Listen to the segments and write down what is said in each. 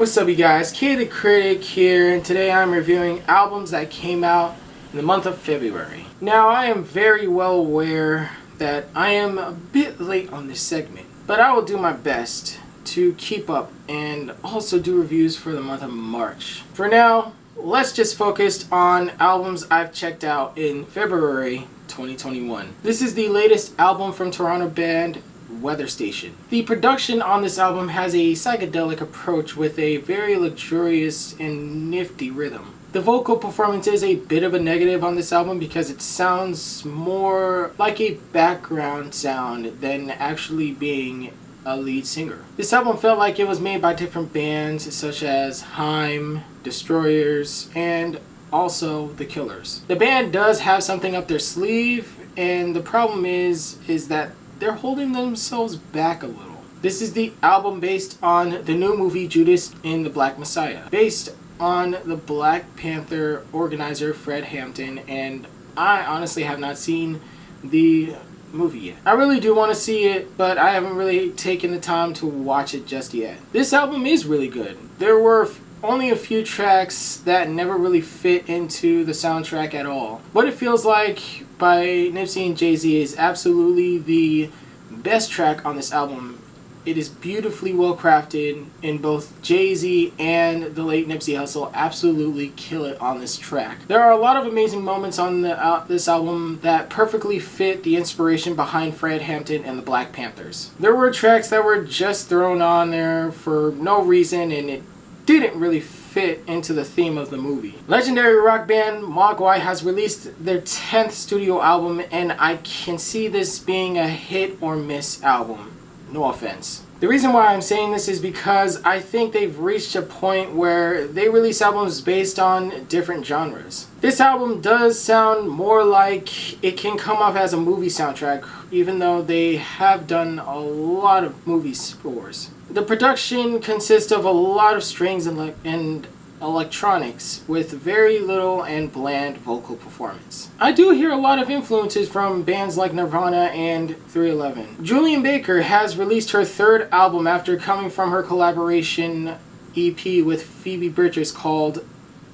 What's up, you guys? Kid the Critic here, and today I'm reviewing albums that came out in the month of February. Now, I am very well aware that I am a bit late on this segment, but I will do my best to keep up and also do reviews for the month of March. For now, let's just focus on albums I've checked out in February 2021. This is the latest album from Toronto band Weather Station. The production on this album has a psychedelic approach with a very luxurious and nifty rhythm. The vocal performance is a bit of a negative on this album because it sounds more like a background sound than actually being a lead singer. This album felt like it was made by different bands such as Haim, Destroyers, and also The Killers. The band does have something up their sleeve, and the problem is that they're holding themselves back a little. This is the album based on the new movie Judas in the Black Messiah, based on the Black Panther organizer Fred Hampton, and I honestly have not seen the movie yet. I really do want to see it, but I haven't really taken the time to watch it just yet. This album is really good. There were only a few tracks that never really fit into the soundtrack at all. What It Feels Like by Nipsey and Jay-Z is absolutely the best track on this album. It is beautifully well crafted, and both Jay-Z and the late Nipsey Hussle absolutely kill it on this track. There are a lot of amazing moments on this album that perfectly fit the inspiration behind Fred Hampton and the Black Panthers. There were tracks that were just thrown on there for no reason, and it didn't really fit into the theme of the movie. Legendary rock band Mogwai has released their 10th studio album, and I can see this being a hit or miss album. No offense. The reason why I'm saying this is because I think they've reached a point where they release albums based on different genres. This album does sound more like it can come off as a movie soundtrack, even though they have done a lot of movie scores. The production consists of a lot of strings and electronics with very little and bland vocal performance. I do hear a lot of influences from bands like Nirvana and 311. Julian Baker has released her third album after coming from her collaboration EP with Phoebe Bridgers called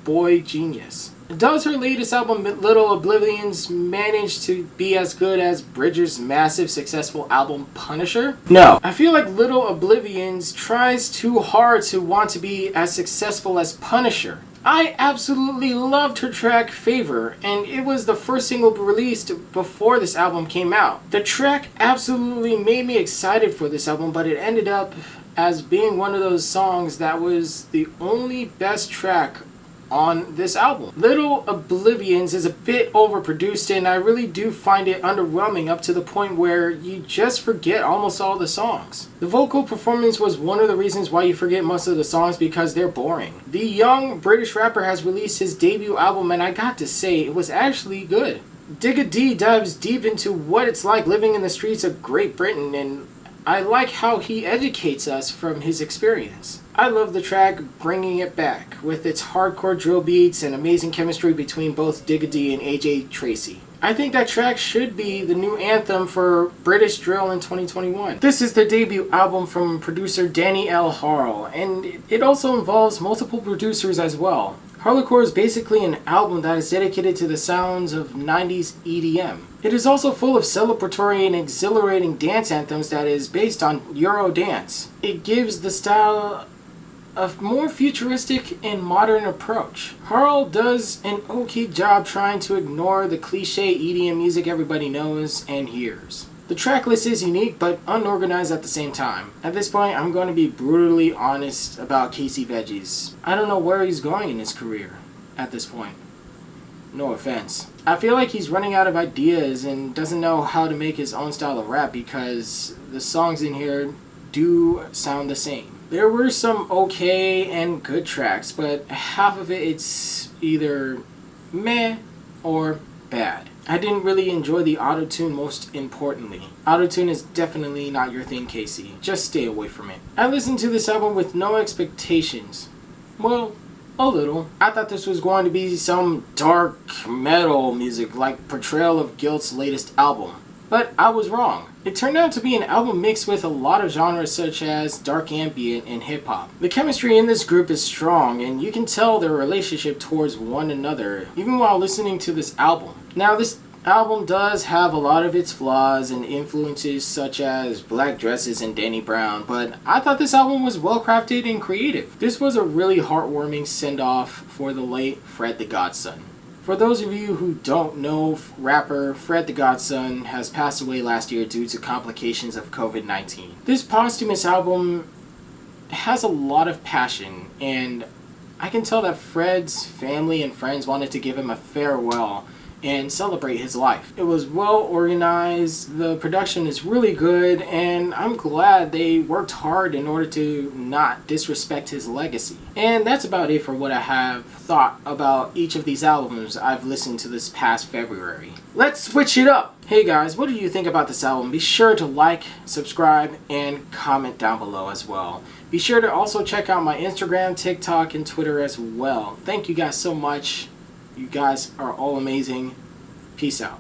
Boy Genius. Does her latest album, Little Oblivions, manage to be as good as Bridgers' massive successful album Punisher? No. I feel like Little Oblivions tries too hard to want to be as successful as Punisher. I absolutely loved her track Favor, and it was the first single released before this album came out. The track absolutely made me excited for this album, but it ended up as being one of those songs that was the only best track on this album. Little Oblivions is a bit overproduced, and I really do find it underwhelming up to the point where you just forget almost all the songs. The vocal performance was one of the reasons why you forget most of the songs because they're boring. The young British rapper has released his debut album, and I got to say, it was actually good. Digga D dives deep into what it's like living in the streets of Great Britain, and I like how he educates us from his experience. I love the track Bringing It Back, with its hardcore drill beats and amazing chemistry between both Digga D and AJ Tracey. I think that track should be the new anthem for British drill in 2021. This is the debut album from producer Danny L. Harle, and it also involves multiple producers as well. Harlequin is basically an album that is dedicated to the sounds of 90s EDM. It is also full of celebratory and exhilarating dance anthems that is based on Euro dance. It gives the style a more futuristic and modern approach. Harle does an okay job trying to ignore the cliche EDM music everybody knows and hears. The track list is unique but unorganized at the same time. At this point, I'm going to be brutally honest about Casey Veggies. I don't know where he's going in his career at this point. No offense. I feel like he's running out of ideas and doesn't know how to make his own style of rap because the songs in here do sound the same. There were some okay and good tracks, but half of it's either meh or bad. I didn't really enjoy the auto-tune most importantly. Auto-tune is definitely not your thing, Casey. Just stay away from it. I listened to this album with no expectations. Well, a little. I thought this was going to be some dark metal music like Portrayal of Guilt's latest album. But I was wrong. It turned out to be an album mixed with a lot of genres such as dark ambient and hip-hop. The chemistry in this group is strong, and you can tell their relationship towards one another even while listening to this album. Now, this album does have a lot of its flaws and influences such as black dresses and Danny Brown, but I thought this album was well crafted and creative. This was a really heartwarming send-off for the late Fred the Godson. For those of you who don't know, rapper Fred the Godson has passed away last year due to complications of COVID-19. This posthumous album has a lot of passion, and I can tell that Fred's family and friends wanted to give him a farewell and celebrate his life. It was well organized, the production is really good, and I'm glad they worked hard in order to not disrespect his legacy. And that's about it for what I have thought about each of these albums I've listened to this past February. Let's switch it up! Hey guys, what do you think about this album? Be sure to like, subscribe, and comment down below as well. Be sure to also check out my Instagram, TikTok, and Twitter as well. Thank you guys so much. You guys are all amazing. Peace out.